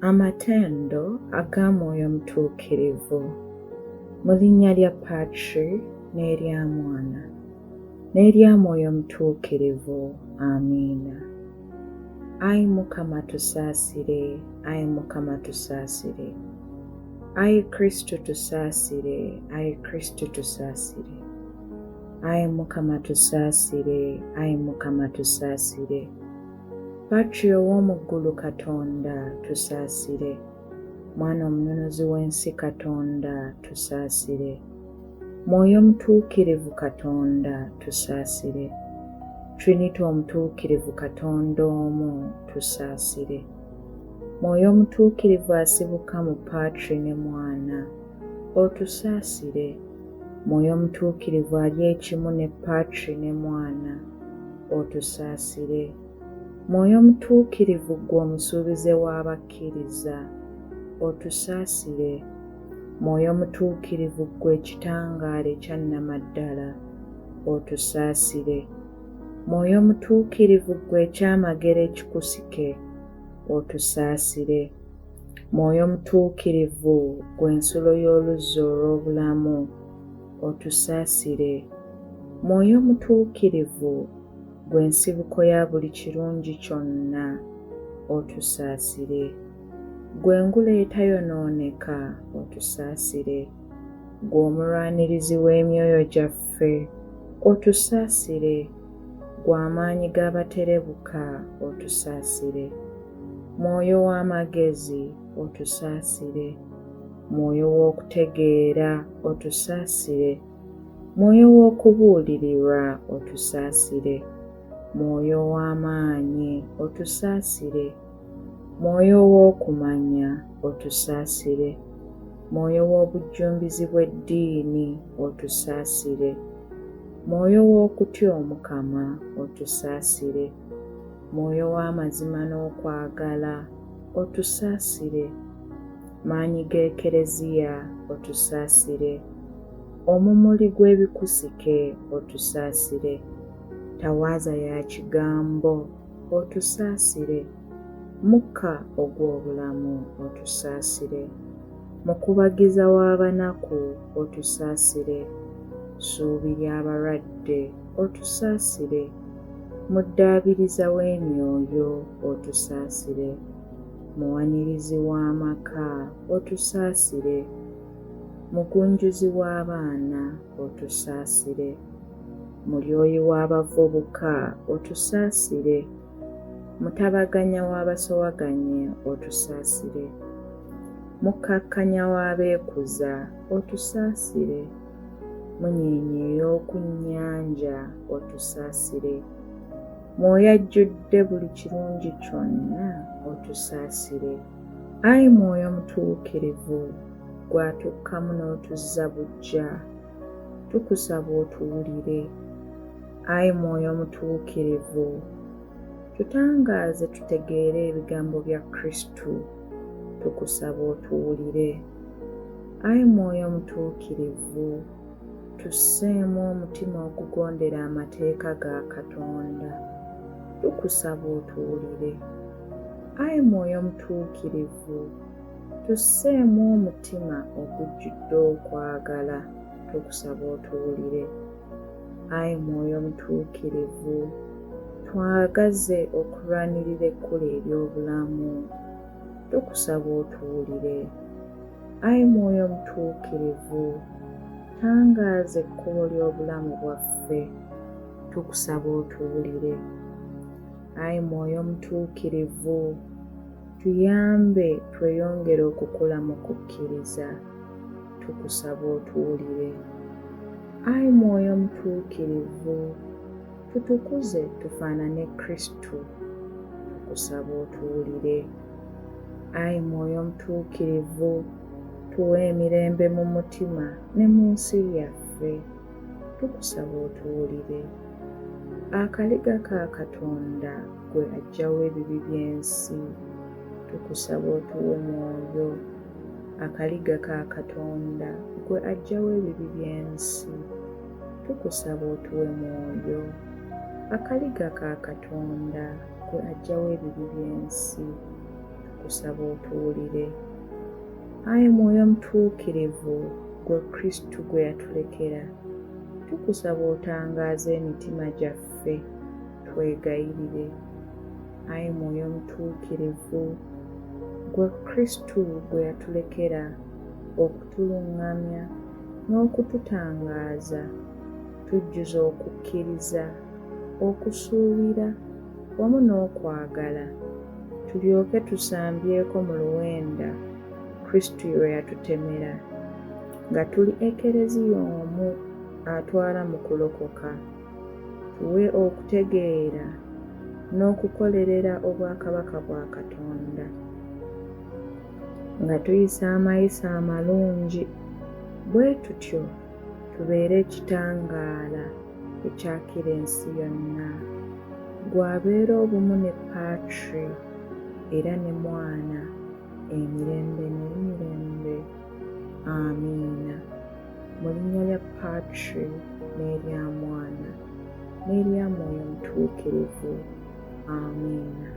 Amatendo aga Mwoyo Omutuukirivu. Mu linnya lya Patri n'erya Mwana n'erya Mwoyo Omutuukirivu. Amiina. Ayi Mukama tusaasire, Ayi Mukama tusaasire. Ayi Kristo tusaasire, Ayi Kristo tusaasire. Ayi Mukama tusaasire, Ayi Mukama tusaasire. Patri ow'omu ggulu Katonda tusaasire. Mwana omununuzi w'ensi Katonda tusaasire. Mwoyo Omutuukirivu Katonda tusaasire. Trinity Omutuukirivu Katonda omu tusaasire. Mwoyo Omutuukirivu asibuka mu Patri ne Mwana otusaasire. Mwoyo Omutuukirivu ali ekimu ne Patri ne Mwana otusaasire. Mwoyo Omutuukirivu ggwe omusuubize w'abakkiriza otusaasire. Mwoyo Omutuukirivu ggwe ekitangaala ekya nnamaddala otusaasire. Mwoyo Omutuukirivu ggwe ekyamagero ekikusike otusaasire. Mwoyo Omutuukirivu ggwe ensulo y'oluzzi olw'obulamu otusaasire. Mwoyo Omutuukirivu ggwe nsibuko ya buli kirungi kyonna otusaasire. Ggwe engule etayonooneka otusaasire. Ggwe omulwanirizi w'emyoyo gyaffe otusaasire. Ggwe amaanyi g'abaterebuka otusaasire. Mwoyo w'amagezi otusaasire. Mwoyo w'okutegeera otusaasire. Mwoyo w'okubuulirirwa otusaasire. Mwoyo w'amaanyi otusaasire. Mwoyo w'okumanya otusaasire. Mwoyo w'obujjumbizi bw'eddiini otusaasire. Mwoyo w'okutya Omukama otusaasire. Mwoyo w'amazima n'okwagala otusaasire. Maanyi g'Ekereziya otusaasire. Omumuli gw'ebikusike otusaasire. Tawaaza ya kigambo otusaasire. Mukka ogw'obulamu otusaasire. Mukubagiza w'abanaku otusaasire. Ssuubi ly'abalwadde otusaasire. Muddaabiriza w'emyoyo otusaasire. Muwanirizi w'amaka otusaasire. Mugunjuzi w'abaana otusaasire. Mulyoyi w'abavubuka otusaasire. Mutabaganya w'abasowaganye otusaasire. Mukkakkanya w'abeekuza otusaasire. Munyeenye ey'oku nnyanja otusaasire. Mwoyo ajjudde buli kirungi kyonna otusaasire. Ayi Mwoyo Omutuukirivu gwatukkamu n'otuzza buggya tukusaba otuwulire. Ayi Mwoyo Omutuukirivu tutangaaze tutegeere ebigambo bya Kristu tukusaba otuwulire. Ayi Mwoyo Omutuukirivu tusseemu omutima ogugondera amateeka ga Katonda tukusaba otuwulire. Ayi Mwoyo Omutuukirivu tusseemu omutima ogujjudde okwagala tukusaba otuwulire. Ayi Mwoyo Omutuukirivu twagaze okulwanirira ekkulu ery'obulamu tukusaba otuwulire. Ayi Mwoyo Omutuukirivu tangaaza ekkubo ly'obulamu bwaffe tukusaba otuwulire. Ayi Mwoyo Omutuukirivu tuyambe tweyongere okukula mu kukkiriza tukusaba otuwulire. Ayi Mwoyo Omutuukirivu tutukuze tufaanane Kristu tukusaba otuwulire. Ayi Mwoyo Omutuukirivu tuwe emirembe mu mutima ne mu nsi yaffe tukusaba otuwulire. Akaliga ka Katonda gwe aggyawo ebibi by'ensi tukusaba otuwe mwoyo. Akaliga ka Katonda gwe aggyawo ebibi by'ensi tukusaba otuwe mwoyo. Akaliga ka Katonda gwe aggyawo ebibi by'ensi tukusaba otuwulire. Ayi Mwoyo Omutuukirivu, gwe Kristu gwe yatulekera, tukusaba otangaaze emitima gyaffe, twegayirire. Ayi Mwoyo Omutuukirivu, gwe Kristu gwe yatulekera okutuluŋŋamya n'okututangaaza, tujjuze okukkiriza, okusuubira wamu n'okwagala, tulyoke tusambyeko mu luwenda Kristu lwe yatutemera, nga tuli ekereziya omu atwala mu kulokoka. Tuwe okutegeera n'okukolerera obwakabaka bwa Katonda, nga tuyisa amayisa amalungi, bwe tutyo tubeere ekitangaala ekyakira ensi yonna. Gwabeera obumu ne Patri era ne Mwana, emirembe n'emirembe. Amiina. Mu linnya lya Patri n'erya Mwana n'erya Mwoyo Omutuukirivu. Amiina.